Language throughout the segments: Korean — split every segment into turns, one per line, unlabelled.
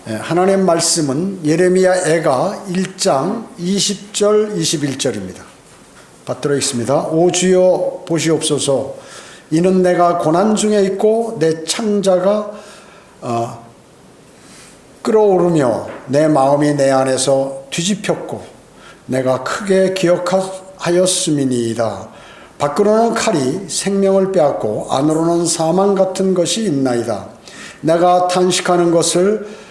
하나님 말씀은 예레미야 애가 1장 20절 21절입니다. 받들어 있습니다. 오 주여 보시옵소서. 이는 내가 고난 중에 있고 내 창자가 끓어오르며 내 마음이 내 안에서 뒤집혔고 내가 크게 기억하였음이니이다. 밖으로는 칼이 생명을 빼앗고 안으로는 사망 같은 것이 있나이다. 내가 탄식하는 것을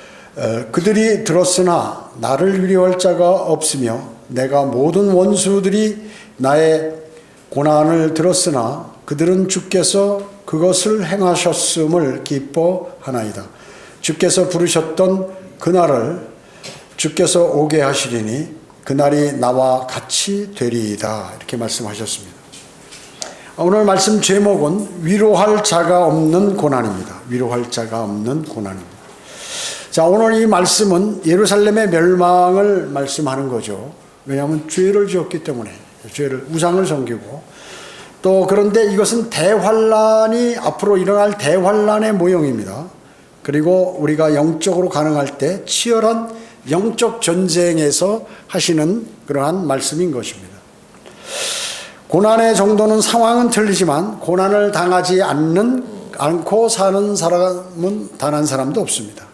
그들이 들었으나 나를 위로할 자가 없으며 내가 모든 원수들이 나의 고난을 들었으나 그들은 주께서 그것을 행하셨음을 기뻐하나이다. 주께서 부르셨던 그날을 주께서 오게 하시리니 그날이 나와 같이 되리이다. 이렇게 말씀하셨습니다. 오늘 말씀 제목은 위로할 자가 없는 고난입니다. 위로할 자가 없는 고난입니다. 자, 오늘 이 말씀은 예루살렘의 멸망을 말씀하는 거죠. 왜냐하면 죄를 지었기 때문에 우상을 섬기고 또 그런데 이것은 대환란이 앞으로 일어날 대환란의 모형입니다. 그리고 우리가 영적으로 가능할 때 치열한 영적 전쟁에서 하시는 그러한 말씀인 것입니다. 고난의 정도는 상황은 틀리지만 고난을 당하지 않고 사는 사람은 단 한 사람도 없습니다.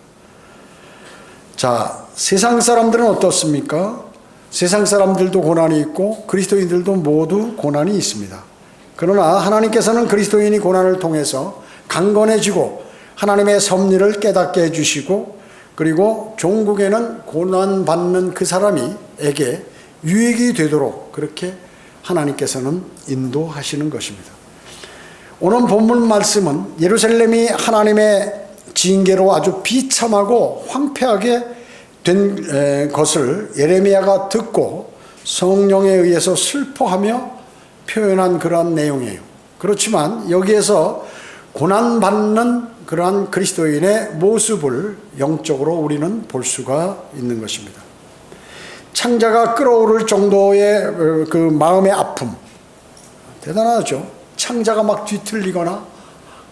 자, 세상 사람들은 어떻습니까? 세상 사람들도 고난이 있고 그리스도인들도 모두 고난이 있습니다. 그러나 하나님께서는 그리스도인이 고난을 통해서 강건해지고 하나님의 섭리를 깨닫게 해주시고 그리고 종국에는 고난받는 그 사람에게 유익이 되도록 그렇게 하나님께서는 인도하시는 것입니다. 오늘 본문 말씀은 예루살렘이 하나님의 징계로 아주 비참하고 황폐하게 된 것을 예레미야가 듣고 성령에 의해서 슬퍼하며 표현한 그러한 내용이에요. 그렇지만 여기에서 고난받는 그러한 그리스도인의 모습을 영적으로 우리는 볼 수가 있는 것입니다. 창자가 끓어오를 정도의 그 마음의 아픔 대단하죠. 창자가 막 뒤틀리거나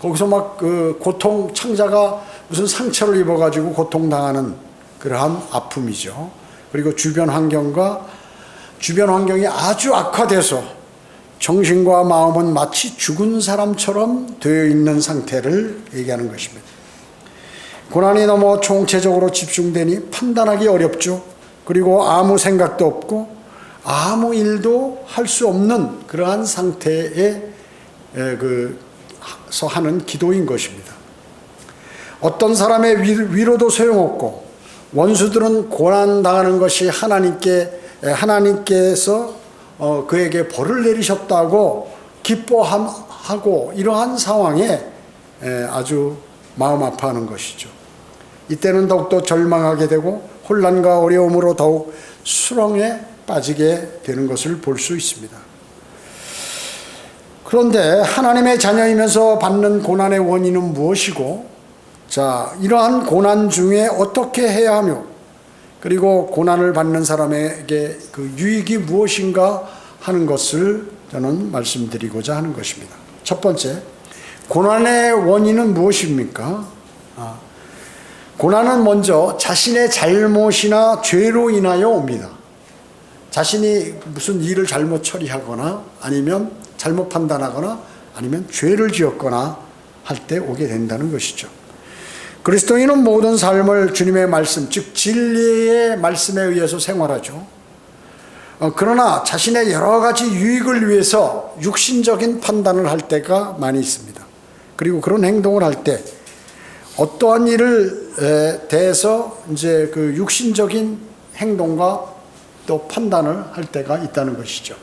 거기서 막 그 고통, 창자가 무슨 상처를 입어가지고 고통당하는 그러한 아픔이죠. 그리고 주변 환경이 아주 악화돼서 정신과 마음은 마치 죽은 사람처럼 되어 있는 상태를 얘기하는 것입니다. 고난이 너무 총체적으로 집중되니 판단하기 어렵죠. 그리고 아무 생각도 없고 아무 일도 할 수 없는 그러한 상태에 서 하는 기도인 것입니다. 어떤 사람의 위로도 소용없고 원수들은 고난당하는 것이 하나님께서 그에게 벌을 내리셨다고 기뻐하고 이러한 상황에 아주 마음 아파하는 것이죠. 이때는 더욱더 절망하게 되고 혼란과 어려움으로 더욱 수렁에 빠지게 되는 것을 볼 수 있습니다. 그런데 하나님의 자녀이면서 받는 고난의 원인은 무엇이고, 자, 이러한 고난 중에 어떻게 해야 하며, 그리고 고난을 받는 사람에게 그 유익이 무엇인가 하는 것을 저는 말씀드리고자 하는 것입니다. 첫 번째, 고난의 원인은 무엇입니까? 고난은 먼저 자신의 잘못이나 죄로 인하여 옵니다. 자신이 무슨 일을 잘못 처리하거나 아니면 잘못 판단하거나 아니면 죄를 지었거나 할 때 오게 된다는 것이죠. 그리스도인은 모든 삶을 주님의 말씀, 즉 진리의 말씀에 의해서 생활하죠. 그러나 자신의 여러 가지 유익을 위해서 육신적인 판단을 할 때가 많이 있습니다. 그리고 그런 행동을 할 때 어떠한 일을 대해서 이제 그 육신적인 행동과 또 판단을 할 때가 있다는 것이죠.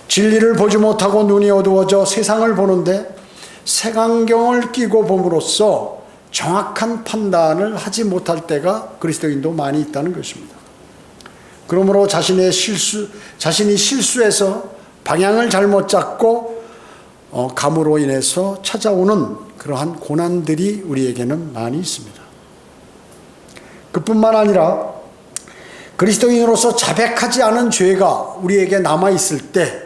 진리를 보지 못하고 눈이 어두워져 세상을 보는데 색안경을 끼고 봄으로써 정확한 판단을 하지 못할 때가 그리스도인도 많이 있다는 것입니다. 그러므로 자신이 실수해서 방향을 잘못 잡고 감으로 인해서 찾아오는 그러한 고난들이 우리에게는 많이 있습니다. 그뿐만 아니라 그리스도인으로서 자백하지 않은 죄가 우리에게 남아있을 때,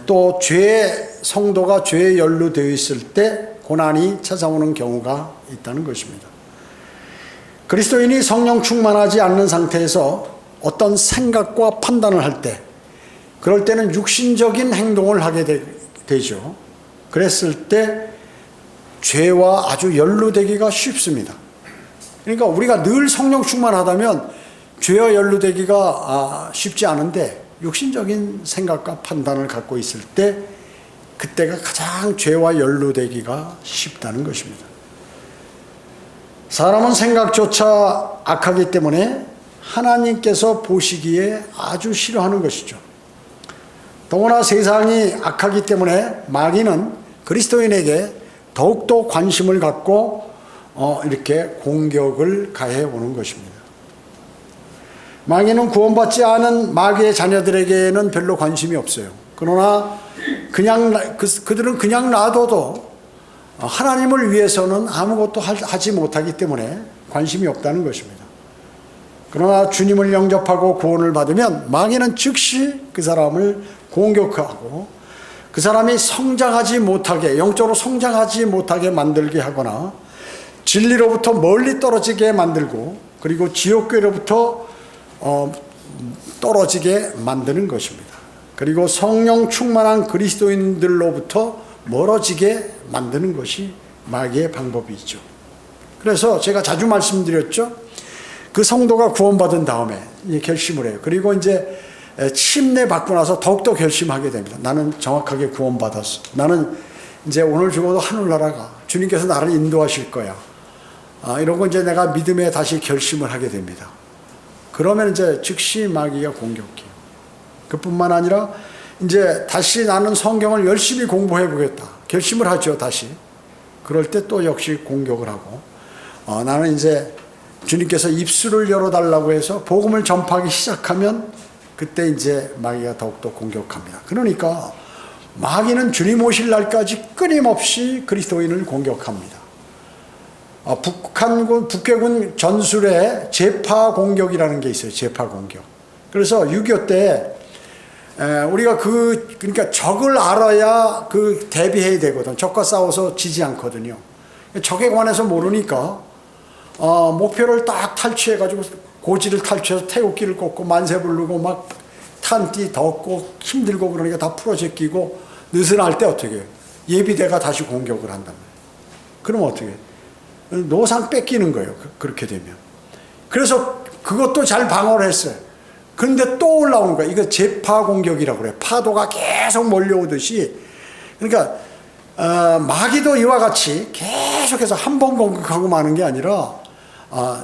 또 죄의 성도가 죄에 연루되어 있을 때 고난이 찾아오는 경우가 있다는 것입니다. 그리스도인이 성령 충만하지 않는 상태에서 어떤 생각과 판단을 할 때, 그럴 때는 육신적인 행동을 하게 되죠. 그랬을 때 죄와 아주 연루되기가 쉽습니다. 그러니까 우리가 늘 성령 충만하다면 죄와 연루되기가 쉽지 않은데, 육신적인 생각과 판단을 갖고 있을 때 그때가 가장 죄와 연루되기가 쉽다는 것입니다. 사람은 생각조차 악하기 때문에 하나님께서 보시기에 아주 싫어하는 것이죠. 더구나 세상이 악하기 때문에 마귀는 그리스도인에게 더욱더 관심을 갖고 이렇게 공격을 가해 오는 것입니다. 마귀는 구원받지 않은 마귀의 자녀들에게는 별로 관심이 없어요. 그러나 그들은 그냥 놔둬도 하나님을 위해서는 아무것도 하지 못하기 때문에 관심이 없다는 것입니다. 그러나 주님을 영접하고 구원을 받으면 마귀는 즉시 그 사람을 공격하고 그 사람이 성장하지 못하게, 영적으로 성장하지 못하게 만들게 하거나 진리로부터 멀리 떨어지게 만들고, 그리고 지옥교로부터 떨어지게 만드는 것입니다. 그리고 성령 충만한 그리스도인들로부터 멀어지게 만드는 것이 마귀의 방법이죠. 그래서 제가 자주 말씀드렸죠. 그 성도가 구원받은 다음에 결심을 해요. 그리고 이제 침례 받고 나서 더욱더 결심하게 됩니다. 나는 정확하게 구원받았어. 나는 이제 오늘 죽어도 하늘나라가, 주님께서 나를 인도하실 거야. 이런 거 이제 내가 믿음에 다시 결심을 하게 됩니다. 그러면 이제 즉시 마귀가 공격해요. 그뿐만 아니라 이제 다시 나는 성경을 열심히 공부해 보겠다 결심을 하죠. 다시 그럴 때 또 역시 공격을 하고, 나는 이제 주님께서 입술을 열어달라고 해서 복음을 전파하기 시작하면 그때 이제 마귀가 더욱더 공격합니다. 그러니까 마귀는 주님 오실 날까지 끊임없이 그리스도인을 공격합니다. 북괴군 전술에 재파 공격이라는 게 있어요. 재파 공격. 그래서 6.25 때 우리가 그러니까 적을 알아야 대비해야 되거든. 적과 싸워서 지지 않거든요. 적에 관해서 모르니까 목표를 딱 탈취해가지고 고지를 탈취해서 태극기를 꽂고 만세 부르고 막 탄띠 덮고 힘들고 그러니까 다 풀어 제끼고 느슨할 때 어떻게 해요? 예비대가 다시 공격을 한단 말이에요. 그럼 어떻게 해요? 노상 뺏기는 거예요. 그렇게 되면. 그래서 그것도 잘 방어를 했어요. 그런데 또 올라오는 거예요. 이거 재파 공격이라고 그래요. 파도가 계속 몰려오듯이. 그러니까 마귀도 이와 같이 계속해서 한 번 공격하고 마는 게 아니라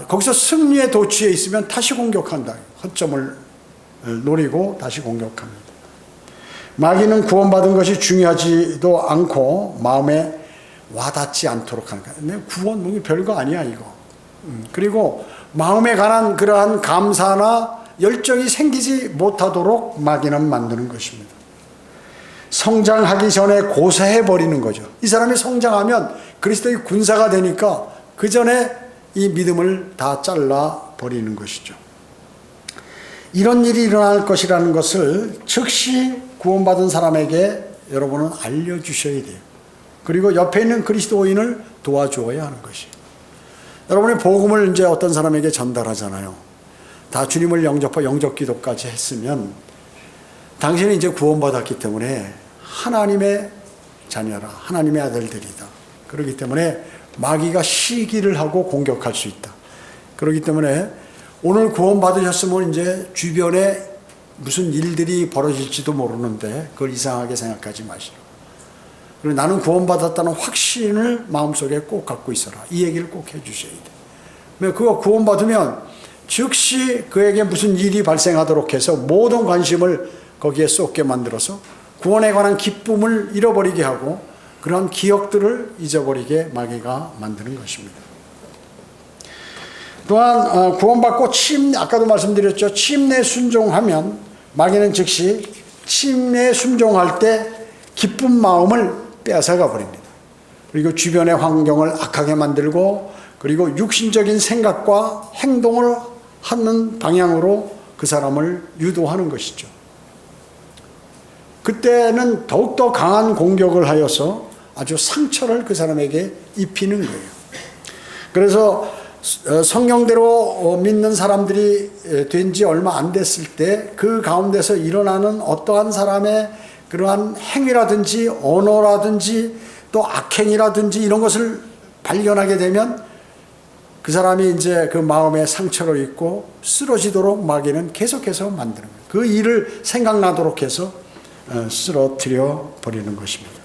거기서 승리에 도취해 있으면 다시 공격한다. 허점을 노리고 다시 공격합니다. 마귀는 구원받은 것이 중요하지도 않고 마음에 와닿지 않도록 하는 거예요. 내 구원 뭐 별거 아니야 이거. 그리고 마음에 관한 그러한 감사나 열정이 생기지 못하도록 마귀는 만드는 것입니다. 성장하기 전에 고사해버리는 거죠. 이 사람이 성장하면 그리스도의 군사가 되니까 그 전에 이 믿음을 다 잘라버리는 것이죠. 이런 일이 일어날 것이라는 것을 즉시 구원받은 사람에게 여러분은 알려주셔야 돼요. 그리고 옆에 있는 그리스도인을 도와주어야 하는 것이에요. 여러분이 복음을 이제 어떤 사람에게 전달하잖아요. 다 주님을 영접하고 영접 기도까지 했으면 당신이 이제 구원받았기 때문에 하나님의 자녀라, 하나님의 아들들이다. 그렇기 때문에 마귀가 시기를 하고 공격할 수 있다. 그렇기 때문에 오늘 구원받으셨으면 이제 주변에 무슨 일들이 벌어질지도 모르는데 그걸 이상하게 생각하지 마시라. 그리고 나는 구원받았다는 확신을 마음속에 꼭 갖고 있어라. 이 얘기를 꼭 해주셔야 돼. 그거 구원받으면 즉시 그에게 무슨 일이 발생하도록 해서 모든 관심을 거기에 쏟게 만들어서 구원에 관한 기쁨을 잃어버리게 하고 그런 기억들을 잊어버리게 마귀가 만드는 것입니다. 또한 구원받고 아까도 말씀드렸죠. 침례 순종하면 마귀는 즉시 침례 순종할 때 기쁜 마음을 빼앗아가 버립니다. 그리고 주변의 환경을 악하게 만들고 그리고 육신적인 생각과 행동을 하는 방향으로 그 사람을 유도하는 것이죠. 그때는 더욱더 강한 공격을 하여서 아주 상처를 그 사람에게 입히는 거예요. 그래서 성경대로 믿는 사람들이 된 지 얼마 안 됐을 때 그 가운데서 일어나는 어떠한 사람의 그러한 행위라든지 언어라든지 또 악행이라든지 이런 것을 발견하게 되면 그 사람이 이제 그 마음에 상처를 입고 쓰러지도록 마귀는 계속해서 만드는 거예요. 그 일을 생각나도록 해서 쓰러뜨려 버리는 것입니다.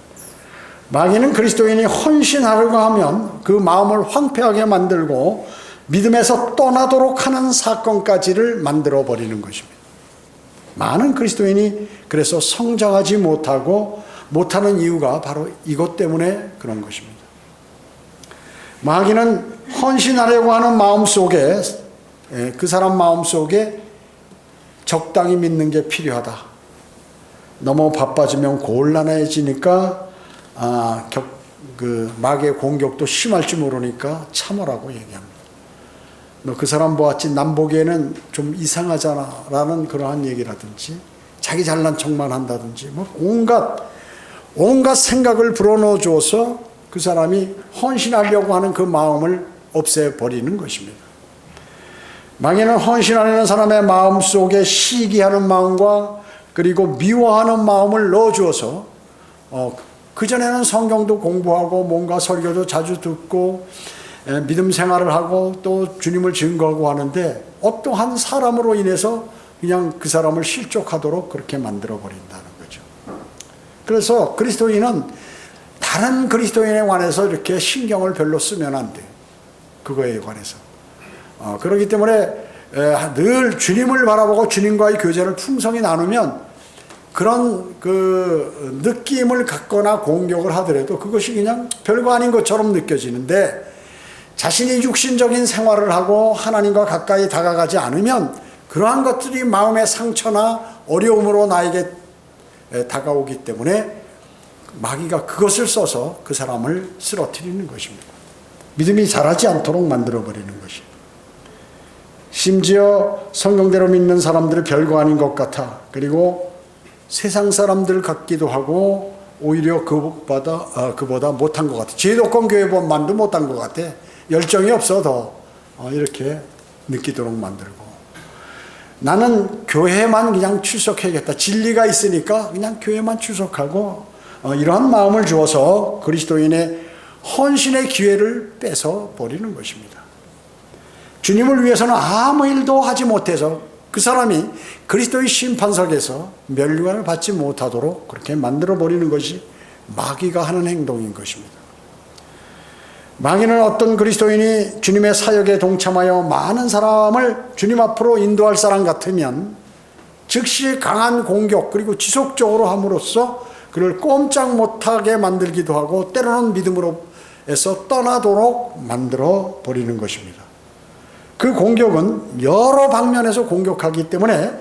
마귀는 그리스도인이 헌신하려고 하면 그 마음을 황폐하게 만들고 믿음에서 떠나도록 하는 사건까지를 만들어 버리는 것입니다. 많은 그리스도인이 그래서 성장하지 못하는 이유가 바로 이것 때문에 그런 것입니다. 마귀는 헌신하려고 하는 마음 속에, 그 사람 마음 속에 적당히 믿는 게 필요하다. 너무 바빠지면 곤란해지니까 마귀의 공격도 심할지 모르니까 참으라고 얘기합니다. 너 그 사람 보았지? 남 보기에는 좀 이상하잖아 라는 그러한 얘기라든지 자기 잘난 척만 한다든지 뭐 온갖 생각을 불어넣어 줘서 그 사람이 헌신하려고 하는 그 마음을 없애버리는 것입니다. 마귀는 헌신하려는 사람의 마음 속에 시기하는 마음과 그리고 미워하는 마음을 넣어주어서 그전에는 성경도 공부하고 뭔가 설교도 자주 듣고 믿음 생활을 하고 또 주님을 증거하고 하는데 어떠한 사람으로 인해서 그냥 그 사람을 실족하도록 그렇게 만들어 버린다는 거죠. 그래서 그리스도인은 다른 그리스도인에 관해서 이렇게 신경을 별로 쓰면 안 돼요. 그거에 관해서. 그렇기 때문에 늘 주님을 바라보고 주님과의 교제를 풍성히 나누면 그런 그 느낌을 갖거나 공격을 하더라도 그것이 그냥 별거 아닌 것처럼 느껴지는데 자신이 육신적인 생활을 하고 하나님과 가까이 다가가지 않으면 그러한 것들이 마음의 상처나 어려움으로 나에게 다가오기 때문에 마귀가 그것을 써서 그 사람을 쓰러뜨리는 것입니다. 믿음이 자라지 않도록 만들어버리는 것이에요. 심지어 성경대로 믿는 사람들이 별거 아닌 것 같아. 그리고 세상 사람들 같기도 하고 오히려 그보다 못한 것 같아. 제도권 교회만도 못한 것 같아. 열정이 없어 더 이렇게 느끼도록 만들고 나는 교회만 그냥 출석해야겠다. 진리가 있으니까 그냥 교회만 출석하고 이러한 마음을 주어서 그리스도인의 헌신의 기회를 뺏어 버리는 것입니다. 주님을 위해서는 아무 일도 하지 못해서 그 사람이 그리스도의 심판석에서 멸류관을 받지 못하도록 그렇게 만들어 버리는 것이 마귀가 하는 행동인 것입니다. 마귀는 어떤 그리스도인이 주님의 사역에 동참하여 많은 사람을 주님 앞으로 인도할 사람 같으면 즉시 강한 공격 그리고 지속적으로 함으로써 그를 꼼짝 못하게 만들기도 하고 때로는 믿음으로에서 떠나도록 만들어 버리는 것입니다. 그 공격은 여러 방면에서 공격하기 때문에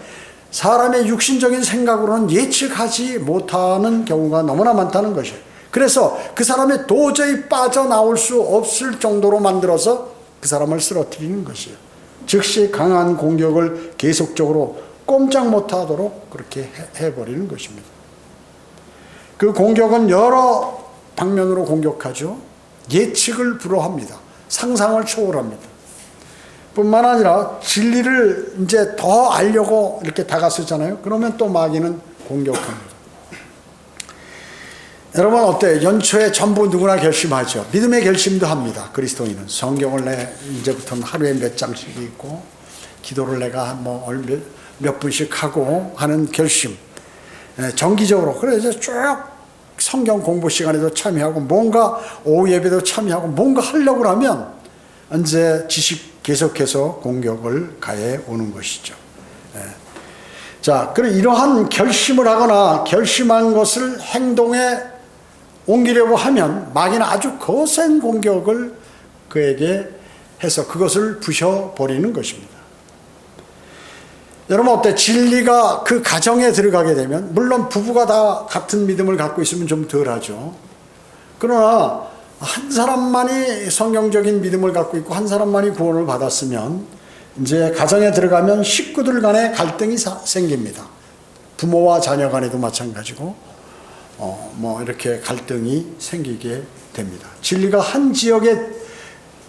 사람의 육신적인 생각으로는 예측하지 못하는 경우가 너무나 많다는 것이에요. 그래서 그 사람이 도저히 빠져나올 수 없을 정도로 만들어서 그 사람을 쓰러뜨리는 것이에요. 즉시 강한 공격을 계속적으로 꼼짝 못하도록 그렇게 해버리는 것입니다. 그 공격은 여러 방면으로 공격하죠. 예측을 불허합니다. 상상을 초월합니다. 뿐만 아니라 진리를 이제 더 알려고 이렇게 다가서잖아요. 그러면 또 마귀는 공격합니다. 여러분 어때요? 연초에 전부 누구나 결심하죠. 믿음의 결심도 합니다. 그리스도인은 성경을 이제부터는 하루에 몇 장씩 읽고 기도를 내가 몇 분씩 하고 하는 결심. 정기적으로 그래서 쭉 성경 공부 시간에도 참여하고 뭔가 오후 예배도 참여하고 뭔가 하려고 하면 이제 지식 계속해서 공격을 가해 오는 것이죠. 자, 그럼 이러한 결심을 하거나 결심한 것을 행동에 옮기려고 하면 마귀는 아주 거센 공격을 그에게 해서 그것을 부셔버리는 것입니다. 여러분 어때? 진리가 그 가정에 들어가게 되면 물론 부부가 다 같은 믿음을 갖고 있으면 좀 덜하죠. 그러나 한 사람만이 성경적인 믿음을 갖고 있고 한 사람만이 구원을 받았으면 이제 가정에 들어가면 식구들 간에 갈등이 생깁니다. 부모와 자녀 간에도 마찬가지고 이렇게 갈등이 생기게 됩니다. 진리가 한 지역에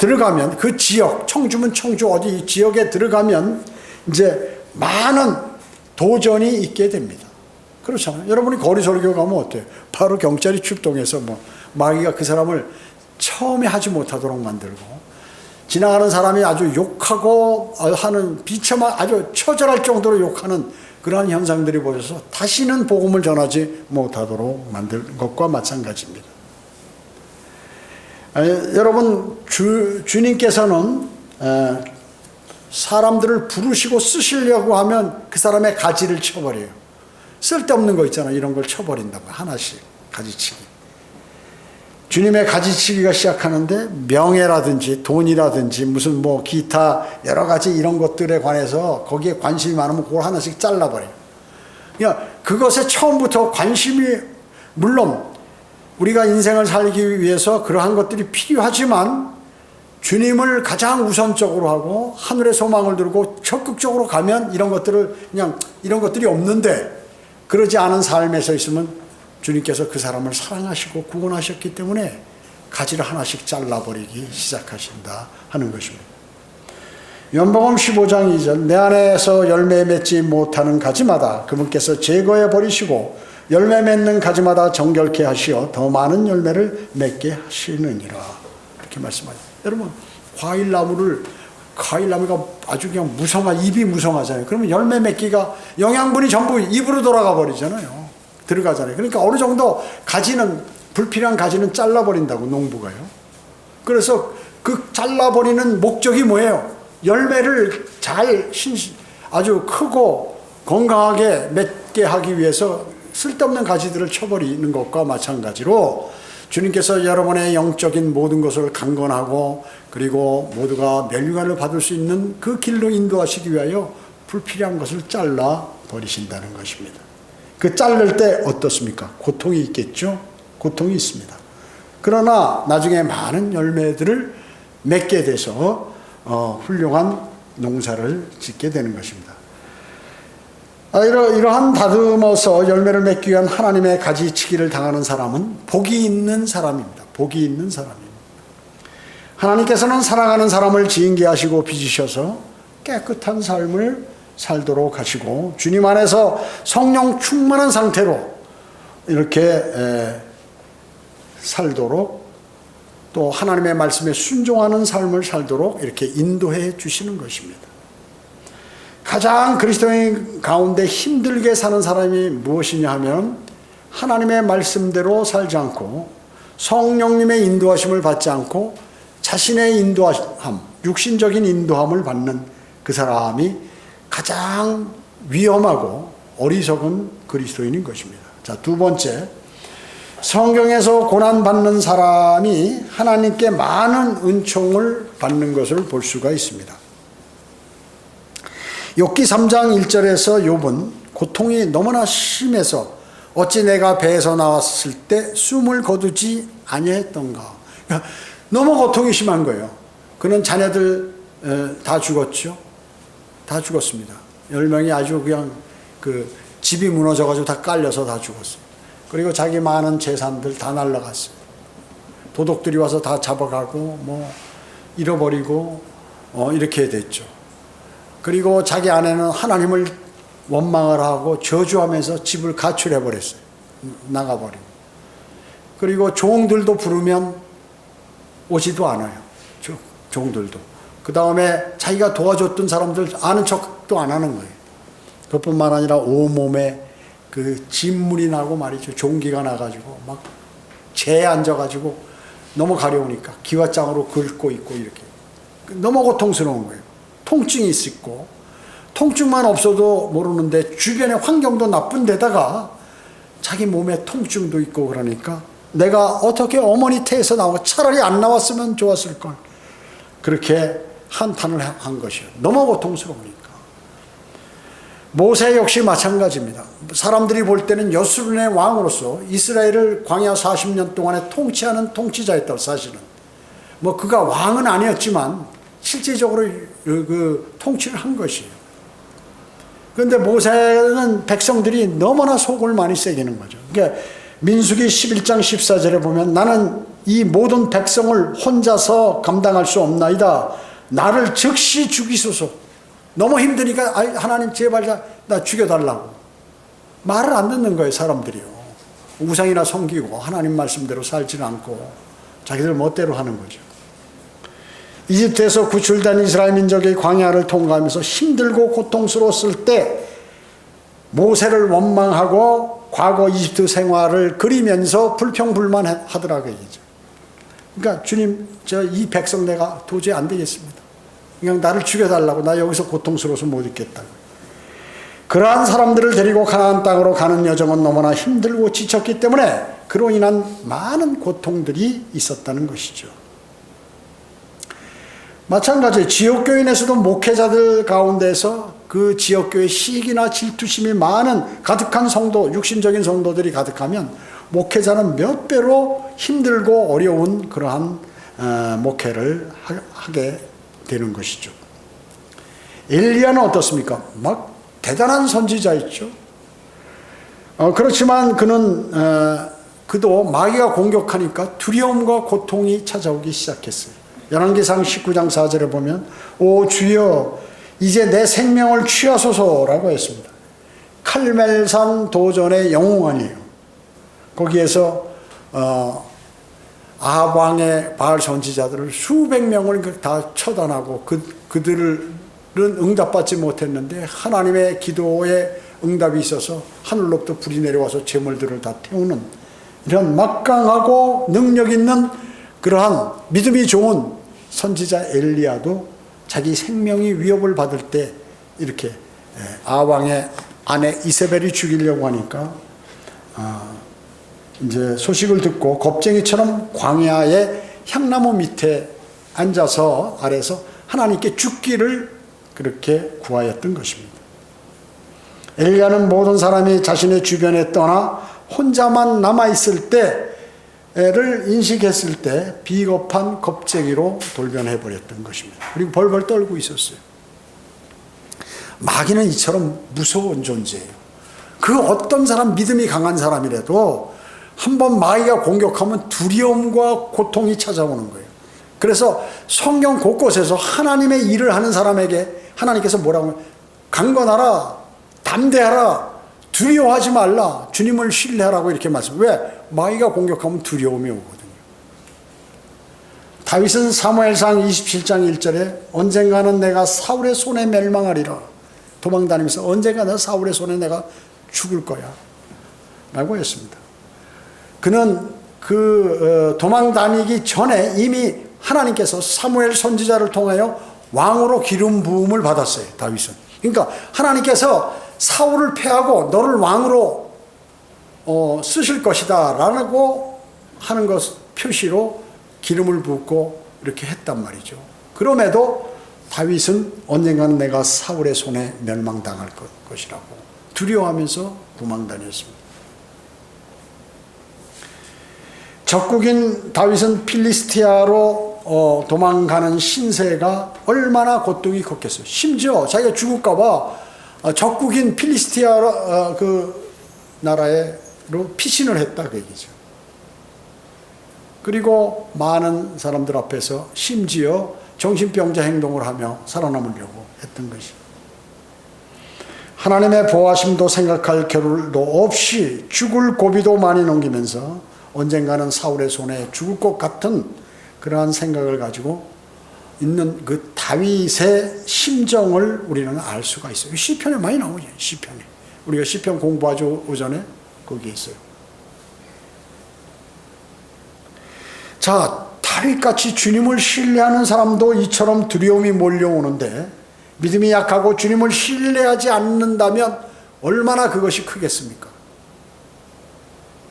들어가면 그 지역, 청주면 청주 어디 지역에 들어가면 이제 많은 도전이 있게 됩니다. 그렇잖아요. 여러분이 거리 설교 가면 어때요? 바로 경찰이 출동해서 뭐 마귀가 그 사람을 처음에 하지 못하도록 만들고, 지나가는 사람이 아주 욕하고 하는 비참한 아주 처절할 정도로 욕하는 그러한 현상들이 보여서 다시는 복음을 전하지 못하도록 만든 것과 마찬가지입니다. 여러분, 주님께서는 사람들을 부르시고 쓰시려고 하면 그 사람의 가지를 쳐버려요. 쓸데없는 거 있잖아요. 이런 걸 쳐버린다고, 하나씩 가지치기. 주님의 가지치기가 시작하는데 명예라든지 돈이라든지 무슨 뭐 기타 여러 가지 이런 것들에 관해서 거기에 관심이 많으면 그걸 하나씩 잘라버려요. 그러니까 그것에 처음부터 관심이, 물론 우리가 인생을 살기 위해서 그러한 것들이 필요하지만 주님을 가장 우선적으로 하고 하늘의 소망을 두고 적극적으로 가면 이런 것들을 그냥 이런 것들이 없는데, 그러지 않은 삶에서 있으면 주님께서 그 사람을 사랑하시고 구원하셨기 때문에 가지를 하나씩 잘라버리기 시작하신다 하는 것입니다. 요한복음 15장 2절, 내 안에서 열매 맺지 못하는 가지마다 그분께서 제거해 버리시고 열매 맺는 가지마다 정결케 하시어 더 많은 열매를 맺게 하시느니라. 이렇게 말씀하죠. 여러분, 과일나무가 아주 그냥 입이 무성하잖아요. 그러면 열매 맺기가 영양분이 전부 입으로 돌아가 버리잖아요. 들어가잖아요. 그러니까 어느 정도 불필요한 가지는 잘라버린다고, 농부가요. 그래서 그 잘라버리는 목적이 뭐예요? 열매를 아주 크고 건강하게 맺게 하기 위해서 쓸데없는 가지들을 쳐버리는 것과 마찬가지로 주님께서 여러분의 영적인 모든 것을 강건하고 그리고 모두가 멸류관을 받을 수 있는 그 길로 인도하시기 위하여 불필요한 것을 잘라버리신다는 것입니다. 그 자를 때 어떻습니까? 고통이 있겠죠? 고통이 있습니다. 그러나 나중에 많은 열매들을 맺게 돼서 훌륭한 농사를 짓게 되는 것입니다. 이러한 다듬어서 열매를 맺기 위한 하나님의 가지치기를 당하는 사람은 복이 있는 사람입니다. 복이 있는 사람입니다. 하나님께서는 사랑하는 사람을 지인게 하시고 빚으셔서 깨끗한 삶을 살도록 하시고 주님 안에서 성령 충만한 상태로 이렇게 살도록, 또 하나님의 말씀에 순종하는 삶을 살도록 이렇게 인도해 주시는 것입니다. 가장 그리스도인 가운데 힘들게 사는 사람이 무엇이냐 하면 하나님의 말씀대로 살지 않고 성령님의 인도하심을 받지 않고 자신의 인도함, 육신적인 인도함을 받는 그 사람이 가장 위험하고 어리석은 그리스도인인 것입니다. 자, 두 번째, 성경에서 고난받는 사람이 하나님께 많은 은총을 받는 것을 볼 수가 있습니다. 욥기 3장 1절에서 욥은 고통이 너무나 심해서 어찌 내가 배에서 나왔을 때 숨을 거두지 아니했던가. 그러니까 너무 고통이 심한 거예요. 그는 자녀들 다 죽었죠. 다 죽었습니다. 10명이 아주 그냥 그 집이 무너져가지고 다 깔려서 다 죽었어요. 그리고 자기 많은 재산들 다 날라갔어요. 도둑들이 와서 다 잡아가고 뭐 잃어버리고 이렇게 됐죠. 그리고 자기 아내는 하나님을 원망을 하고 저주하면서 집을 가출해버렸어요. 나가버리고. 그리고 종들도 부르면 오지도 않아요. 종들도. 그 다음에 자기가 도와줬던 사람들 아는 척도 안 하는 거예요. 그것뿐만 아니라 온몸에 그 진물이 나고 말이죠. 종기가 나가지고 막 재에 앉아가지고 너무 가려우니까 기왓장으로 긁고 있고 이렇게. 너무 고통스러운 거예요. 통증이 있고 통증만 없어도 모르는데 주변의 환경도 나쁜 데다가 자기 몸에 통증도 있고 그러니까 내가 어떻게 어머니 태에서 나오고 차라리 안 나왔으면 좋았을 걸. 그렇게 한탄을 한 것이에요. 너무 고통스러우니까. 모세 역시 마찬가지입니다. 사람들이 볼 때는 여수론의 왕으로서 이스라엘을 광야 40년 동안에 통치하는 통치자였다. 사실은 뭐 그가 왕은 아니었지만 실질적으로 그 통치를 한 것이에요. 그런데 모세는 백성들이 너무나 속을 많이 새기는 거죠. 그러니까 민수기 11장 14절에 보면 나는 이 모든 백성을 혼자서 감당할 수 없나이다. 나를 즉시 죽이소서. 너무 힘드니까 하나님 제발 나 죽여달라고. 말을 안 듣는 거예요, 사람들이요. 우상이나 섬기고 하나님 말씀대로 살지는 않고 자기들 멋대로 하는 거죠. 이집트에서 구출된 이스라엘 민족이 광야를 통과하면서 힘들고 고통스러웠을 때 모세를 원망하고 과거 이집트 생활을 그리면서 불평불만하더라고요. 그러니까 주님, 이 백성 내가 도저히 안 되겠습니다. 그냥 나를 죽여달라고. 나 여기서 고통스러워서 못 있겠다고. 그러한 사람들을 데리고 가나안 땅으로 가는 여정은 너무나 힘들고 지쳤기 때문에 그로 인한 많은 고통들이 있었다는 것이죠. 마찬가지로 지역교인에서도 목회자들 가운데서 그 지역교회 시기나 질투심이 가득한 성도, 육신적인 성도들이 가득하면 목회자는 몇 배로 힘들고 어려운 그러한 목회를 하게 되는 것이죠. 엘리야는 어떻습니까? 막 대단한 선지자였죠. 그렇지만 그도 마귀가 공격하니까 두려움과 고통이 찾아오기 시작했어요. 열왕기상 19장 4절에 보면 오 주여 이제 내 생명을 취하소서라고 했습니다. 칼멜산 도전의 영웅원이에요. 거기에서 아합 왕의 바알 선지자들을 수백 명을 다 처단하고 그들은 응답받지 못했는데 하나님의 기도에 응답이 있어서 하늘로부터 불이 내려와서 제물들을 다 태우는 이런 막강하고 능력 있는 그러한 믿음이 좋은 선지자 엘리야도 자기 생명이 위협을 받을 때 이렇게 아왕의 아내 이세벨이 죽이려고 하니까 이제 소식을 듣고 겁쟁이처럼 광야의 향나무 밑에 앉아서 아래서 하나님께 죽기를 그렇게 구하였던 것입니다. 엘리야는 모든 사람이 자신의 주변에 떠나 혼자만 남아있을 때를 인식했을 때 비겁한 겁쟁이로 돌변해버렸던 것입니다. 그리고 벌벌 떨고 있었어요. 마귀는 이처럼 무서운 존재예요. 그 어떤 사람, 믿음이 강한 사람이라도 한번 마귀가 공격하면 두려움과 고통이 찾아오는 거예요. 그래서 성경 곳곳에서 하나님의 일을 하는 사람에게 하나님께서 뭐라고 하면 강건하라, 담대하라, 두려워하지 말라, 주님을 신뢰하라고 이렇게 말씀. 왜? 마귀가 공격하면 두려움이 오거든요. 다윗은 사무엘상 27장 1절에 언젠가는 내가 사울의 손에 멸망하리라, 도망다니면서 언젠가 내가 사울의 손에 내가 죽을 거야 라고 했습니다. 그는 도망다니기 전에 이미 하나님께서 사무엘 선지자를 통하여 왕으로 기름 부음을 받았어요. 다윗은. 그러니까 하나님께서 사울을 패하고 너를 왕으로 쓰실 것이다 라고 하는 것 표시로 기름을 붓고 이렇게 했단 말이죠. 그럼에도 다윗은 언젠가는 내가 사울의 손에 멸망당할 것이라고 두려워하면서 도망다녔습니다. 적국인 다윗은 필리스티아로 도망가는 신세가 얼마나 고통이 컸겠어요. 심지어 자기가 죽을까봐 적국인 필리스티아 그 나라로 피신을 했다 그 얘기죠. 그리고 많은 사람들 앞에서 심지어 정신병자 행동을 하며 살아남으려고 했던 것이. 하나님의 보호하심도 생각할 겨를도 없이 죽을 고비도 많이 넘기면서 언젠가는 사울의 손에 죽을 것 같은 그러한 생각을 가지고 있는 그 다윗의 심정을 우리는 알 수가 있어요. 시편에 많이 나오죠. 시편에. 우리가 시편 공부하죠 오전에 거기에 있어요. 자, 다윗같이 주님을 신뢰하는 사람도 이처럼 두려움이 몰려오는데 믿음이 약하고 주님을 신뢰하지 않는다면 얼마나 그것이 크겠습니까?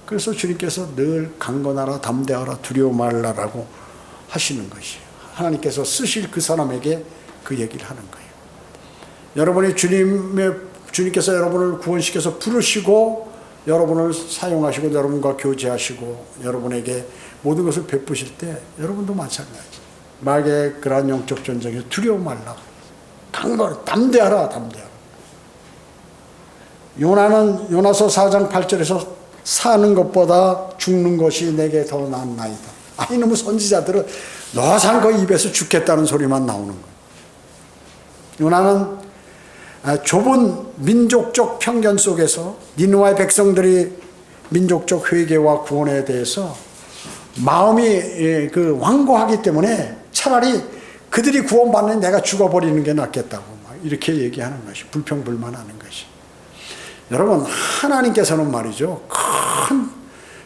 그래서 주님께서 늘 강건하라, 담대하라, 두려워 말라라고 하시는 것이에요. 하나님께서 쓰실 그 사람에게 그 얘기를 하는 거예요. 여러분이 주님께서 여러분을 구원시켜서 부르시고 여러분을 사용하시고 여러분과 교제하시고 여러분에게 모든 것을 베푸실 때 여러분도 마찬가지. 마귀의 그러한 영적 전쟁에 두려워 말라. 강건, 담대하라, 담대하라. 요나는 요나서 4장 8절에서 사는 것보다 죽는 것이 내게 더 낫나이다. 아니, 너무 선지자들은 너상 그 입에서 죽겠다는 소리만 나오는 거예요. 나는 좁은 민족적 편견 속에서 니느웨의 백성들이 민족적 회개와 구원에 대해서 마음이 그 완고하기 때문에 차라리 그들이 구원받는 내가 죽어버리는 게 낫겠다고 막 이렇게 얘기하는 것이, 불평불만하는 것이. 여러분, 하나님께서는 말이죠, 큰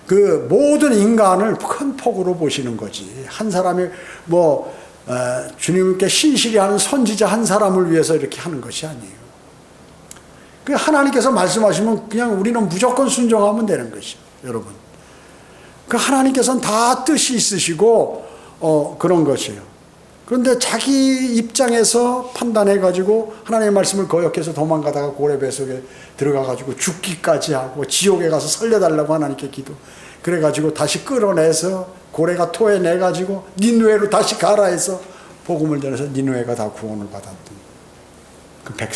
그 모든 인간을 큰 폭으로 보시는 거지. 한 사람이 주님께 신실히 하는 선지자 한 사람을 위해서 이렇게 하는 것이 아니에요. 그 하나님께서 말씀하시면 그냥 우리는 무조건 순종하면 되는 것이요, 여러분. 그 하나님께서는 다 뜻이 있으시고 그런 것이에요. 그런데 자기 입장에서 판단해가지고 하나님의 말씀을 거역해서 도망가다가 고래 뱃속에 들어가가지고 죽기까지 하고 지옥에 가서 살려달라고 하나님께 기도. 그래가지고 다시 끌어내서 고래가 토해내가지고 니느웨로 다시 가라 해서 복음을 전해서 니느웨가 다 구원을 받았던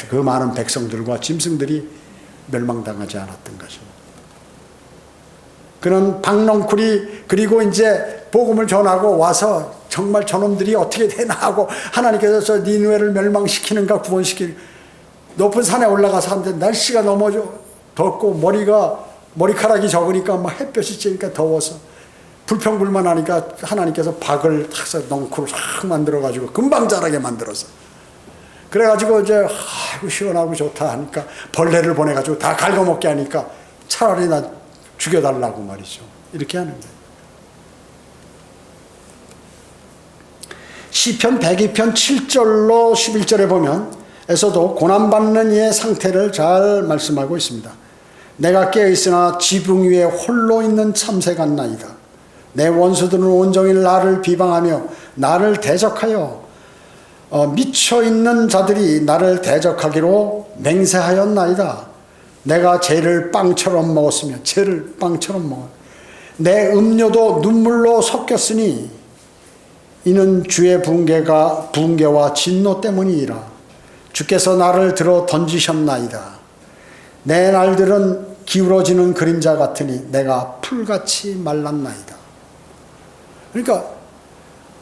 그 많은 백성들과 짐승들이 멸망당하지 않았던 것입니다. 그런 박넝쿨이 그리고 이제 복음을 전하고 와서 정말 저놈들이 어떻게 되나 하고 하나님께서 저 니느웨를 멸망시키는가 구원시킬, 높은 산에 올라가서 하는데 날씨가 너무 덥고 머리카락이 적으니까 막 햇볕이 쬐니까 더워서 불평불만하니까 하나님께서 박을 타서 넝쿨을 확 만들어가지고 금방 자라게 만들어서, 그래가지고 이제 아이고 시원하고 좋다 하니까 벌레를 보내가지고 다 갉아먹게 하니까 차라리 나 죽여달라고 말이죠. 이렇게 하는 거예요. 시편 102편 7절로 11절에 보면 에서도 고난받는 이의 상태를 잘 말씀하고 있습니다. 내가 깨어있으나 지붕 위에 홀로 있는 참새 같나이다. 내 원수들은 온종일 나를 비방하며 나를 대적하여 미쳐있는 자들이 나를 대적하기로 맹세하였나이다. 내가 죄를 빵처럼 먹었으며 죄를 빵처럼 먹었. 내 음료도 눈물로 섞였으니 이는 주의 분개와 진노 때문이라. 주께서 나를 들어 던지셨나이다. 내 날들은 기울어지는 그림자 같으니 내가 풀같이 말랐나이다. 그러니까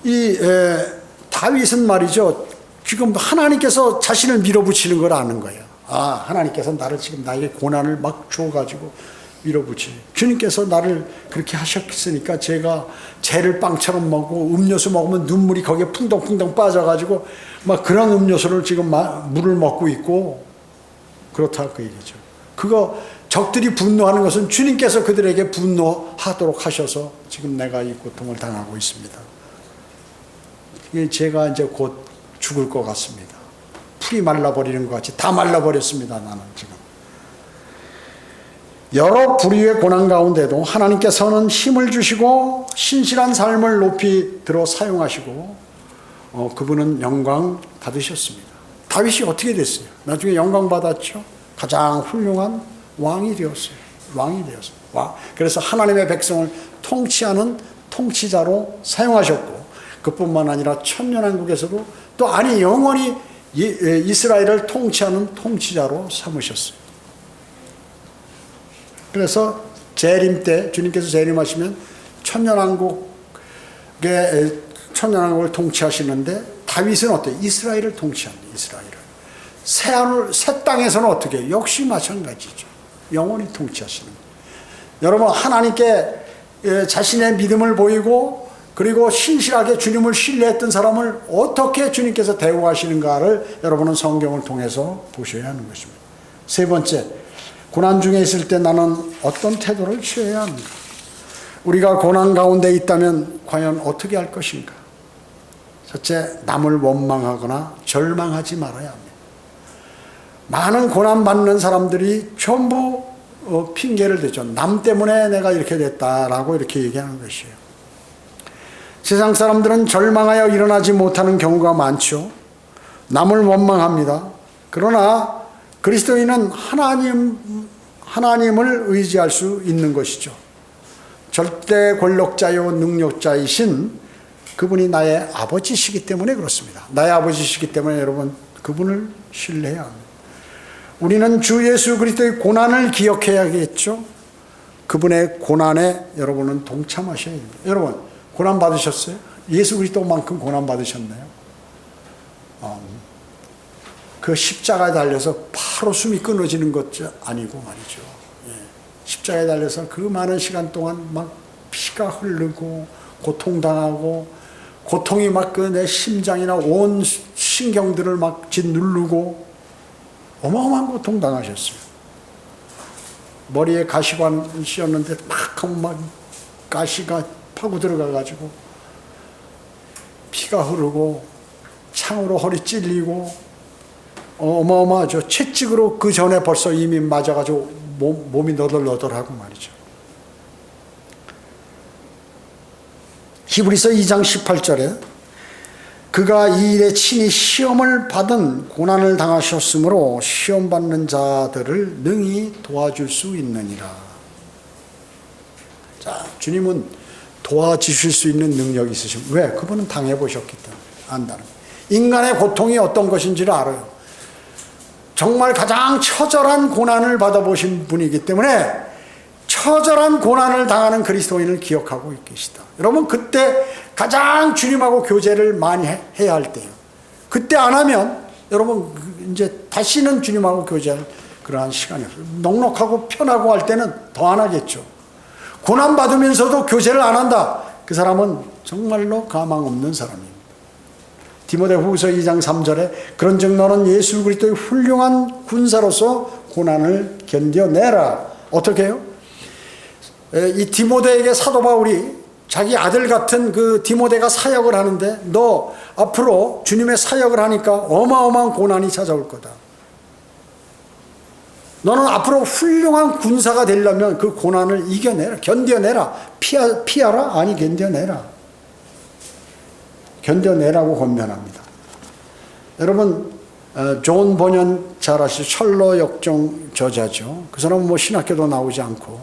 이 다윗은 말이죠, 지금 하나님께서 자신을 밀어붙이는 걸 아는 거예요. 아, 하나님께서 나를 지금 나에게 고난을 막 줘가지고 밀어붙이. 주님께서 나를 그렇게 하셨으니까 제가 죄를 빵처럼 먹고 음료수 먹으면 눈물이 거기에 풍덩풍덩 빠져가지고 막 그런 음료수를 지금 물을 먹고 있고 그렇다 그 얘기죠. 그거 적들이 분노하는 것은 주님께서 그들에게 분노하도록 하셔서 지금 내가 이 고통을 당하고 있습니다. 제가 이제 곧 죽을 것 같습니다. 풀이 말라버리는 것 같이 다 말라버렸습니다. 나는 지금. 여러 부류의 고난 가운데도 하나님께서는 힘을 주시고 신실한 삶을 높이 들어 사용하시고 그분은 영광 받으셨습니다. 다윗이 어떻게 됐어요? 나중에 영광 받았죠. 가장 훌륭한 왕이 되었어요. 왕이 되었어요. 그래서 하나님의 백성을 통치하는 통치자로 사용하셨고, 그뿐만 아니라 천년왕국에서도 또 영원히 이스라엘을 통치하는 통치자로 삼으셨어요. 그래서 재림 때 주님께서 재림하시면 천년왕국을 통치하시는데 다윗은 어때요? 이스라엘을 통치합니다. 이스라엘을. 새 땅에서는 어떻게 해요? 역시 마찬가지죠. 영원히 통치하시는 거예요. 여러분, 하나님께 자신의 믿음을 보이고 그리고 신실하게 주님을 신뢰했던 사람을 어떻게 주님께서 대우하시는가를 여러분은 성경을 통해서 보셔야 하는 것입니다. 세 번째, 고난 중에 있을 때 나는 어떤 태도를 취해야 하는가? 우리가 고난 가운데 있다면 과연 어떻게 할 것인가? 첫째, 남을 원망하거나 절망하지 말아야 합니다. 많은 고난받는 사람들이 전부 핑계를 대죠. 남 때문에 내가 이렇게 됐다라고 이렇게 얘기하는 것이에요. 세상 사람들은 절망하여 일어나지 못하는 경우가 많죠. 남을 원망합니다. 그러나 그리스도인은 하나님을 의지할 수 있는 것이죠. 절대 권력자요 능력자이신 그분이 나의 아버지시기 때문에 그렇습니다. 나의 아버지시기 때문에 여러분 그분을 신뢰해야 합니다. 우리는 주 예수 그리스도의 고난을 기억해야겠죠. 그분의 고난에 여러분은 동참하셔야 됩니다. 여러분, 고난 받으셨어요? 예수 그리스도만큼 고난 받으셨나요? 그 십자가에 달려서 바로 숨이 끊어지는 것 아니고 말이죠. 예. 십자가에 달려서 그 많은 시간 동안 막 피가 흐르고 고통당하고 고통이 막 그 내 심장이나 온 신경들을 막 짓누르고 어마어마한 고통 당하셨어요. 머리에 가시관 씌었는데 막 가시가 파고 들어가가지고 피가 흐르고 창으로 허리 찔리고 어마어마하죠. 채찍으로 그 전에 벌써 이미 맞아가지고 몸이 너덜너덜하고 말이죠. 히브리서 2장 18절에 그가 이 일에 친히 시험을 받은 고난을 당하셨으므로 시험받는 자들을 능히 도와줄 수 있느니라. 자, 주님은 도와주실 수 있는 능력이 있으십니다. 왜? 그분은 당해보셨기 때문에 안다는 거예요. 인간의 고통이 어떤 것인지를 알아요. 정말 가장 처절한 고난을 받아보신 분이기 때문에 처절한 고난을 당하는 그리스도인을 기억하고 계시다. 여러분, 그때 가장 주님하고 교제를 많이 해야 할 때예요. 그때 안 하면 여러분 이제 다시는 주님하고 교제할 그러한 시간이 없어요. 넉넉하고 편하고 할 때는 더 안 하겠죠. 고난 받으면서도 교제를 안 한다. 그 사람은 정말로 가망 없는 사람입니다. 디모데후서 2장 3절에 그런즉 너는 예수 그리스도의 훌륭한 군사로서 고난을 견뎌내라. 어떻게 해요? 이 디모데에게 사도 바울이 자기 아들 같은 그 디모데가 사역을 하는데 너 앞으로 주님의 사역을 하니까 어마어마한 고난이 찾아올 거다. 너는 앞으로 훌륭한 군사가 되려면 그 고난을 이겨내라. 견뎌내라. 피하라? 아니, 견뎌내라. 견뎌내라고 권면합니다. 여러분, 존 버년 잘 아시죠? 철로 역정 저자죠. 그 사람은 뭐 신학교도 나오지 않고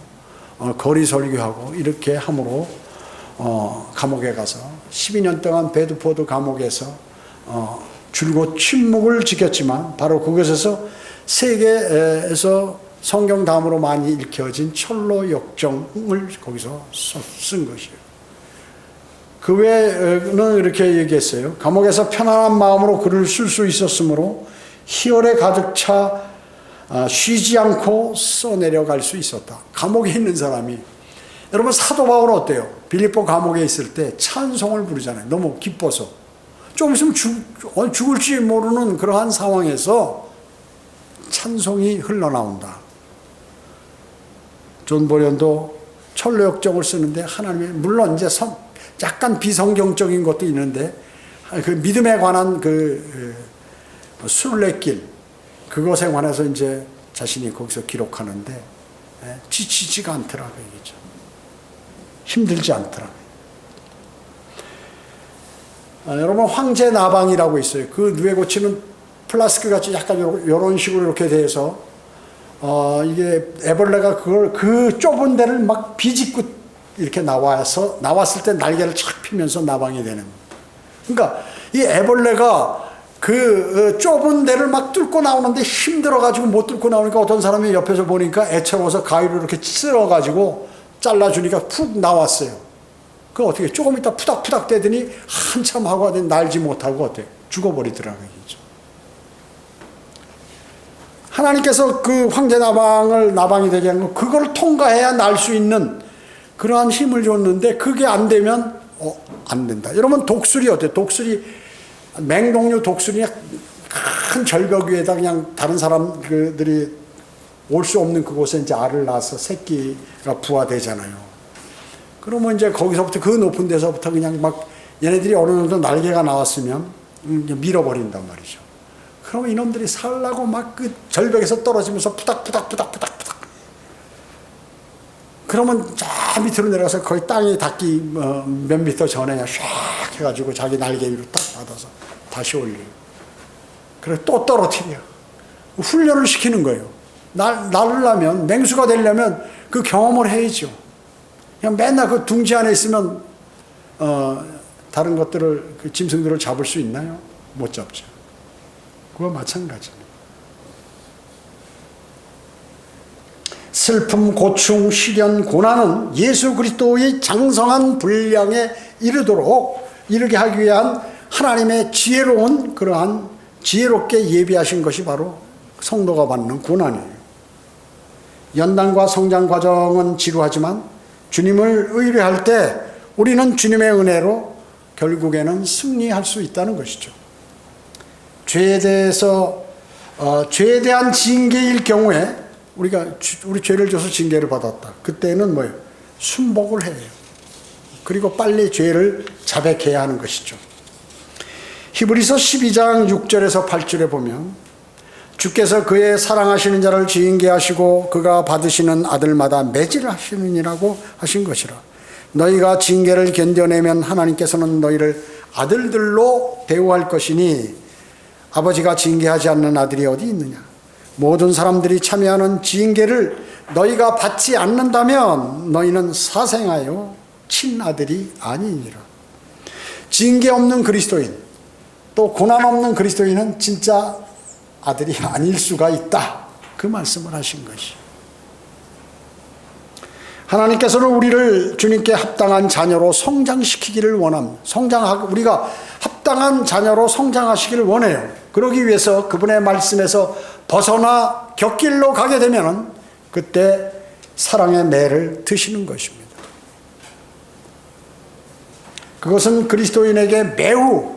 거리 설교하고 이렇게 함으로 감옥에 가서 12년 동안 베드포드 감옥에서 줄곧 침묵을 지켰지만 바로 그것에서 세계에서 성경 다음으로 많이 읽혀진 철로 역정을 거기서 쓴 것이에요. 그 외에는 이렇게 얘기했어요. 감옥에서 편안한 마음으로 글을 쓸 수 있었으므로 희열에 가득 차 쉬지 않고 써내려갈 수 있었다. 감옥에 있는 사람이, 여러분 사도 바울은 어때요? 빌립보 감옥에 있을 때 찬송을 부르잖아요. 너무 기뻐서. 좀 있으면 죽을지 모르는 그러한 상황에서 찬송이 흘러나온다. 존 버련도 철로 역정을 쓰는데 하나님이 물론 이제 약간 비성경적인 것도 있는데 그 믿음에 관한 그 순례길 그것에 관해서 이제 자신이 거기서 기록하는데 지치지가 않더라고요. 이죠. 힘들지 않더라고요. 여러분 황제 나방이라고 있어요. 그 누에 고치는 플라스크 같이 약간 이런 식으로 이렇게 돼서 이게 애벌레가 그걸 그 좁은 데를 막 비집고 이렇게 나왔을 때 날개를 착 피면서 나방이 되는. 그러니까 이 애벌레가 그 좁은 데를 막 뚫고 나오는데 힘들어가지고 못 뚫고 나오니까 어떤 사람이 옆에서 보니까 애처로워서 가위로 이렇게 쓸어가지고 잘라주니까 푹 나왔어요. 그 어떻게 조금 있다 푸닥푸닥 대더니 한참 하고 하더니 날지 못하고 어때요? 죽어버리더라고요. 하나님께서 그 황제 나방이 되게 한 거, 그걸 통과해야 날 수 있는 그러한 힘을 줬는데 그게 안 되면 안 된다. 여러분 독수리 어때요? 독수리 맹독류 독수리 큰 절벽 위에다 그냥 다른 사람들이 올 수 없는 그곳에 이제 알을 낳아서 새끼가 부화되잖아요. 그러면 이제 거기서부터 그 높은 데서부터 그냥 막 얘네들이 어느 정도 날개가 나왔으면 밀어버린단 말이죠. 그러면 이놈들이 살라고 막 그 절벽에서 떨어지면서 푸닥푸닥 그러면 저 밑으로 내려가서 거의 땅에 닿기 몇 미터 전에 그냥 샥 해가지고 자기 날개 위로 딱 받아서 다시 올리고 그래 또 떨어뜨려. 훈련을 시키는 거예요. 날으려면 맹수가 되려면 그 경험을 해야죠. 그냥 맨날 그 둥지 안에 있으면 다른 것들을 그 짐승들을 잡을 수 있나요? 못 잡죠. 그거 마찬가지입니다. 슬픔, 고충, 시련, 고난은 예수 그리스도의 장성한 분량에 이르게 하기 위한 하나님의 지혜로운 그러한 지혜롭게 예비하신 것이 바로 성도가 받는 고난이에요. 연단과 성장 과정은 지루하지만 주님을 의뢰할 때 우리는 주님의 은혜로 결국에는 승리할 수 있다는 것이죠. 죄에 대한 징계일 경우에 우리 죄를 져서 징계를 받았다. 그때는 뭐예요? 순복을 해요. 그리고 빨리 죄를 자백해야 하는 것이죠. 히브리서 12장 6절에서 8절에 보면 주께서 그의 사랑하시는 자를 징계하시고 그가 받으시는 아들마다 매질하시느니라고 하신 것이라. 너희가 징계를 견뎌내면 하나님께서는 너희를 아들들로 대우할 것이니 아버지가 징계하지 않는 아들이 어디 있느냐. 모든 사람들이 참여하는 징계를 너희가 받지 않는다면 너희는 사생하여 친아들이 아니니라. 징계 없는 그리스도인, 또 고난 없는 그리스도인은 진짜 아들이 아닐 수가 있다. 그 말씀을 하신 것이. 하나님께서는 우리를 주님께 합당한 자녀로 성장시키기를 원합니다. 우리가 합당한 자녀로 성장하시기를 원해요. 그러기 위해서 그분의 말씀에서 벗어나 곁길로 가게 되면 그때 사랑의 매를 드시는 것입니다. 그것은 그리스도인에게 매우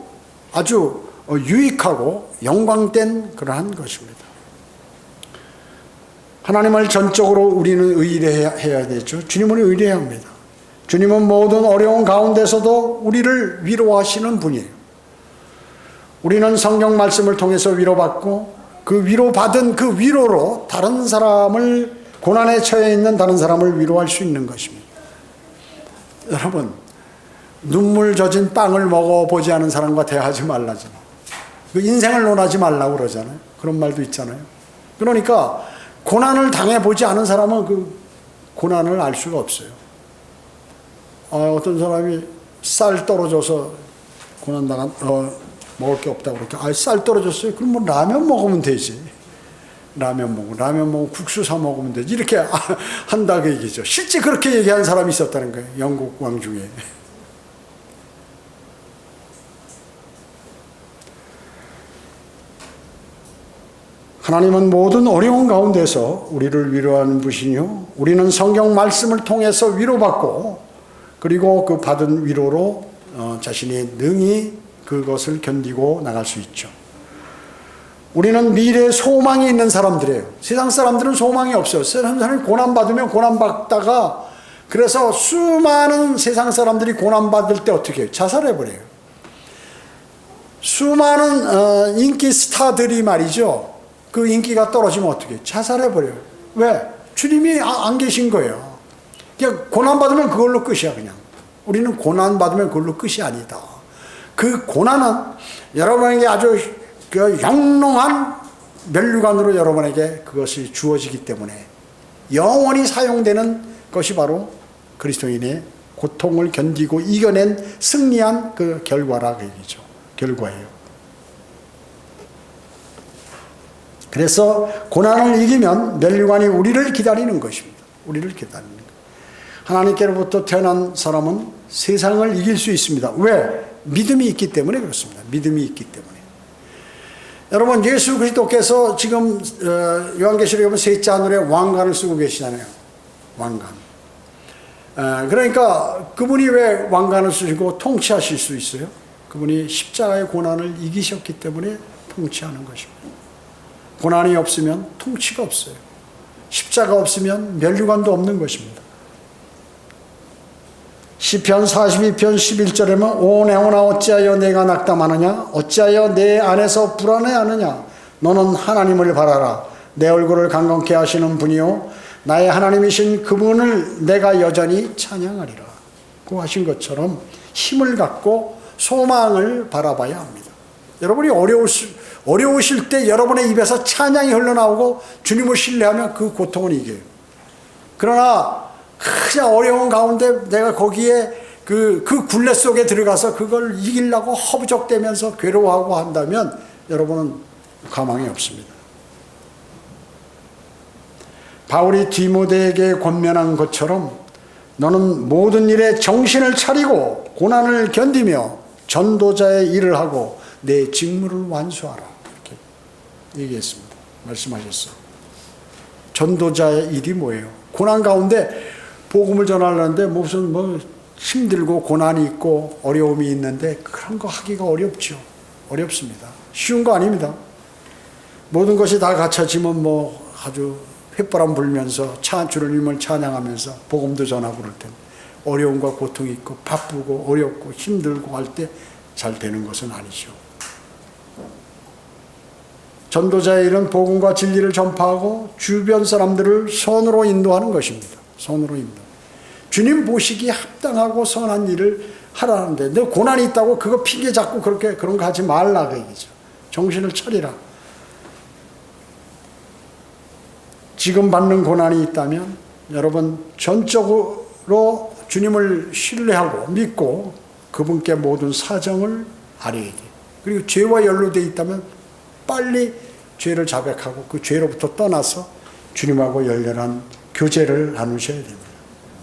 아주 유익하고 영광된 그러한 것입니다. 하나님을 전적으로 우리는 의뢰해야 되죠. 주님을 의뢰해야 합니다. 주님은 모든 어려운 가운데서도 우리를 위로하시는 분이에요. 우리는 성경 말씀을 통해서 위로받고 그 위로받은 그 위로로 다른 사람을, 고난에 처해 있는 다른 사람을 위로할 수 있는 것입니다. 여러분, 눈물 젖은 빵을 먹어보지 않은 사람과 대화하지 말라잖아요. 그 인생을 논하지 말라고 그러잖아요. 그런 말도 있잖아요. 그러니까 고난을 당해보지 않은 사람은 그 고난을 알 수가 없어요. 어떤 사람이 쌀 떨어져서 고난당한, 먹을 게 없다고 그러니까, 쌀 떨어졌어요? 그럼 뭐 라면 먹으면 되지. 라면 먹고 국수 사 먹으면 되지. 이렇게 한다고 얘기죠. 실제 그렇게 얘기한 사람이 있었다는 거예요. 영국 왕 중에. 하나님은 모든 어려운 가운데서 우리를 위로하는 분이요, 우리는 성경 말씀을 통해서 위로받고 그리고 그 받은 위로로 자신이 능히 그것을 견디고 나갈 수 있죠. 우리는 미래에 소망이 있는 사람들이에요. 세상 사람들은 소망이 없어요. 세상 사람이 고난받으면 고난받다가, 그래서 수많은 세상 사람들이 고난받을 때 어떻게 해요? 자살해버려요. 수많은 인기 스타들이 말이죠, 그 인기가 떨어지면 어떻게 해요? 자살해버려요. 왜? 주님이 안 계신 거예요. 그냥 고난받으면 그걸로 끝이야. 그냥 우리는 고난받으면 그걸로 끝이 아니다. 그 고난은 여러분에게 아주 그 영롱한 면류관으로 여러분에게 그것이 주어지기 때문에 영원히 사용되는 것이 바로 그리스도인의 고통을 견디고 이겨낸 승리한 그 결과라 그 얘기죠. 결과예요. 그래서 고난을 이기면 면류관이 우리를 기다리는 것입니다. 우리를 기다리는 것. 하나님께로부터 태어난 사람은 세상을 이길 수 있습니다. 왜? 믿음이 있기 때문에 그렇습니다. 믿음이 있기 때문에. 여러분, 예수 그리스도께서 지금 요한계시록에 보면 셋째 하늘에 왕관을 쓰고 계시잖아요. 왕관. 그러니까 그분이 왜 왕관을 쓰시고 통치하실 수 있어요? 그분이 십자가의 고난을 이기셨기 때문에 통치하는 것입니다. 고난이 없으면 통치가 없어요. 십자가 없으면 면류관도 없는 것입니다. 시편 42편 11절에는 오 내 영혼아 어찌하여 내가 낙담하느냐, 어찌하여 내 안에서 불안해하느냐, 너는 하나님을 바라라. 내 얼굴을 강건케 하시는 분이요 나의 하나님이신 그분을 내가 여전히 찬양하리라 고 하신 것처럼 힘을 갖고 소망을 바라봐야 합니다. 여러분이 어려우실 때 여러분의 입에서 찬양이 흘러나오고 주님을 신뢰하면 그 고통은 이겨요. 그러나 그냥 어려운 가운데 내가 거기에 그 굴레 속에 들어가서 그걸 이기려고 허부적대면서 괴로워하고 한다면 여러분은 가망이 없습니다. 바울이 디모데에게 권면한 것처럼 너는 모든 일에 정신을 차리고 고난을 견디며 전도자의 일을 하고 내 직무를 완수하라. 이렇게 얘기했습니다. 말씀하셨어. 전도자의 일이 뭐예요? 고난 가운데 복음을 전하려는데 무슨 힘들고 고난이 있고 어려움이 있는데 그런 거 하기가 어렵죠. 어렵습니다. 쉬운 거 아닙니다. 모든 것이 다 갖춰지면 아주 휘바람 불면서 주님을 찬양하면서 복음도 전하고 그럴 텐데 어려움과 고통이 있고 바쁘고 어렵고 힘들고 할 때 잘 되는 것은 아니죠. 전도자의 일은 복음과 진리를 전파하고 주변 사람들을 선으로 인도하는 것입니다. 선으로 인도. 주님 보시기에 합당하고 선한 일을 하라는데 너 고난이 있다고 그거 핑계 잡고 그런 거 하지 말라 그 얘기죠. 정신을 차리라. 지금 받는 고난이 있다면 여러분 전적으로 주님을 신뢰하고 믿고 그분께 모든 사정을 알아야 돼요. 그리고 죄와 연루되어 있다면 빨리 죄를 자백하고 그 죄로부터 떠나서 주님하고 열렬한 교제를 나누셔야 됩니다.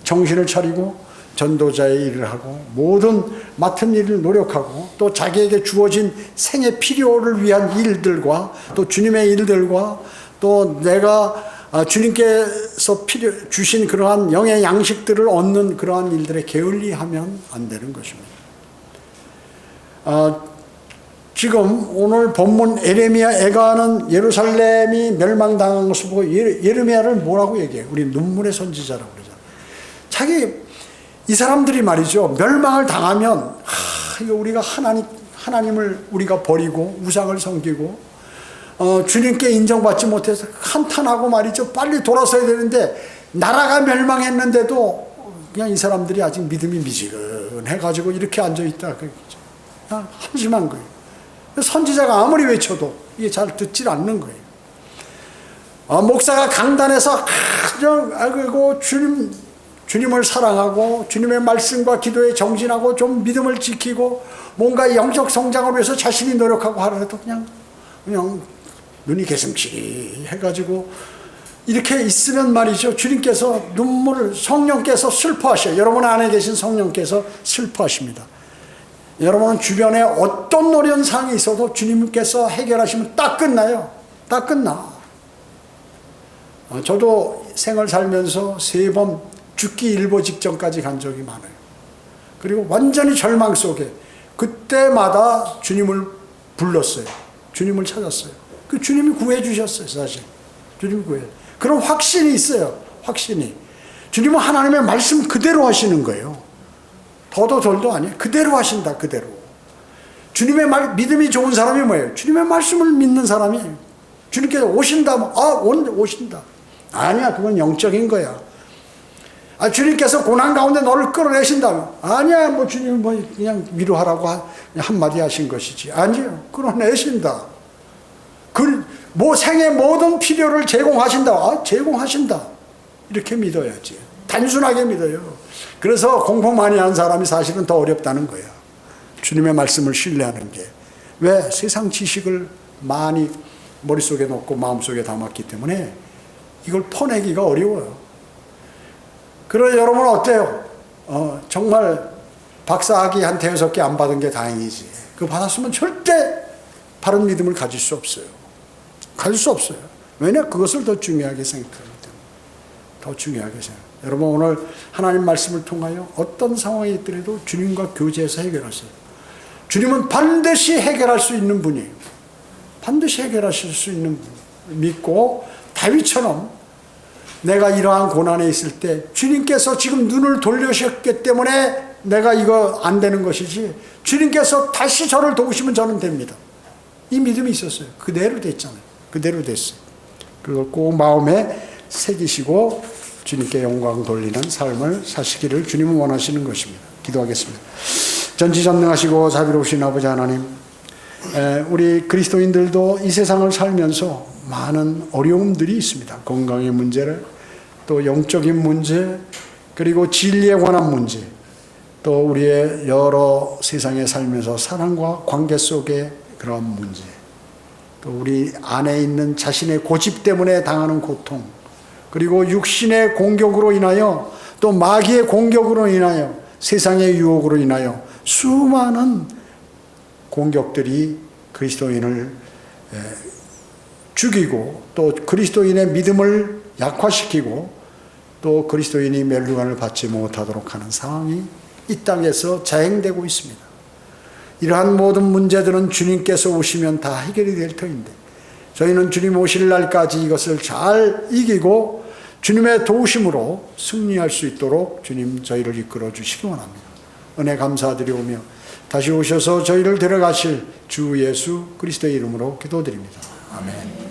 정신을 차리고 전도자의 일을 하고 모든 맡은 일을 노력하고 또 자기에게 주어진 생의 필요를 위한 일들과 또 주님의 일들과 또 내가 주님께서 주신 그러한 영의 양식들을 얻는 그러한 일들에 게을리하면 안 되는 것입니다. 지금 오늘 본문 에레미야 애가는 예루살렘이 멸망당한 것을 보고 예레미야를 뭐라고 얘기해요? 우리 눈물의 선지자라고 그러잖아요. 이 사람들이 말이죠. 멸망을 당하면 이거 우리가 하나님을 우리가 버리고 우상을 섬기고 주님께 인정받지 못해서 한탄하고 말이죠. 빨리 돌아서야 되는데 나라가 멸망했는데도 그냥 이 사람들이 아직 믿음이 미지근해가지고 이렇게 앉아있다. 그냥 한심한 거예요. 선지자가 아무리 외쳐도 이게 잘 듣질 않는 거예요. 목사가 강단에서 그리고 주님을 사랑하고 주님의 말씀과 기도에 정진하고 좀 믿음을 지키고 뭔가 영적 성장을 위해서 자신이 노력하고 하더라도 그냥 눈이 개슴치리 해가지고 이렇게 있으면 말이죠. 주님께서 성령께서 슬퍼하셔요. 여러분 안에 계신 성령께서 슬퍼하십니다. 여러분은 주변에 어떤 어려운 상황이 있어도 주님께서 해결하시면 딱 끝나요. 딱 끝나. 저도 생을 살면서 3번 죽기 일보 직전까지 간 적이 많아요. 그리고 완전히 절망 속에 그때마다 주님을 불렀어요. 주님을 찾았어요. 그 주님이 구해 주셨어요. 사실 주님이 구해. 그런 확신이 있어요. 확신이. 주님은 하나님의 말씀 그대로 하시는 거예요. 더도 덜도 아니에요. 그대로 하신다. 그대로. 주님의 믿음이 좋은 사람이 뭐예요? 주님의 말씀을 믿는 사람이에요. 주님께서 오신다. 오신다. 아니야. 그건 영적인 거야. 주님께서 고난 가운데 너를 끌어내신다면 아니야. 주님이 그냥 위로하라고 한마디 하신 것이지. 아니요. 끌어내신다. 생의 모든 필요를 제공하신다. 제공하신다. 이렇게 믿어야지. 단순하게 믿어요. 그래서 공부 많이 하는 사람이 사실은 더 어렵다는 거야. 주님의 말씀을 신뢰하는 게. 왜? 세상 지식을 많이 머릿속에 넣고 마음속에 담았기 때문에 이걸 퍼내기가 어려워요. 그러나 여러분은 어때요? 정말 박사학위 한 5개 안 받은 게 다행이지. 그거 받았으면 절대 바른 믿음을 가질 수 없어요. 가질 수 없어요. 왜냐? 그것을 더 중요하게 생각하기 때문에. 더 중요하게 생각해요. 여러분 오늘 하나님 말씀을 통하여 어떤 상황이 있더라도 주님과 교제해서 해결하세요. 주님은 반드시 해결할 수 있는 분이에요. 반드시 해결하실 수 있는 분. 믿고 다윗처럼 내가 이러한 고난에 있을 때 주님께서 지금 눈을 돌리셨기 때문에 내가 이거 안 되는 것이지 주님께서 다시 저를 도우시면 저는 됩니다. 이 믿음이 있었어요. 그대로 됐잖아요. 그대로 됐어요. 그걸 꼭 마음에 새기시고 주님께 영광 돌리는 삶을 사시기를 주님은 원하시는 것입니다. 기도하겠습니다. 전지전능하시고 자비로우신 아버지 하나님, 우리 그리스도인들도 이 세상을 살면서 많은 어려움들이 있습니다. 건강의 문제를, 또 영적인 문제, 그리고 진리에 관한 문제, 또 우리의 여러 세상에 살면서 사랑과 관계 속의 그런 문제, 또 우리 안에 있는 자신의 고집 때문에 당하는 고통, 그리고 육신의 공격으로 인하여 또 마귀의 공격으로 인하여 세상의 유혹으로 인하여 수많은 공격들이 그리스도인을 죽이고 또 그리스도인의 믿음을 약화시키고 또 그리스도인이 멸류관을 받지 못하도록 하는 상황이 이 땅에서 자행되고 있습니다. 이러한 모든 문제들은 주님께서 오시면 다 해결이 될 터인데 저희는 주님 오실 날까지 이것을 잘 이기고 주님의 도우심으로 승리할 수 있도록 주님 저희를 이끌어 주시기 원합니다. 은혜 감사드리오며 다시 오셔서 저희를 데려가실 주 예수 그리스도의 이름으로 기도드립니다. 아멘.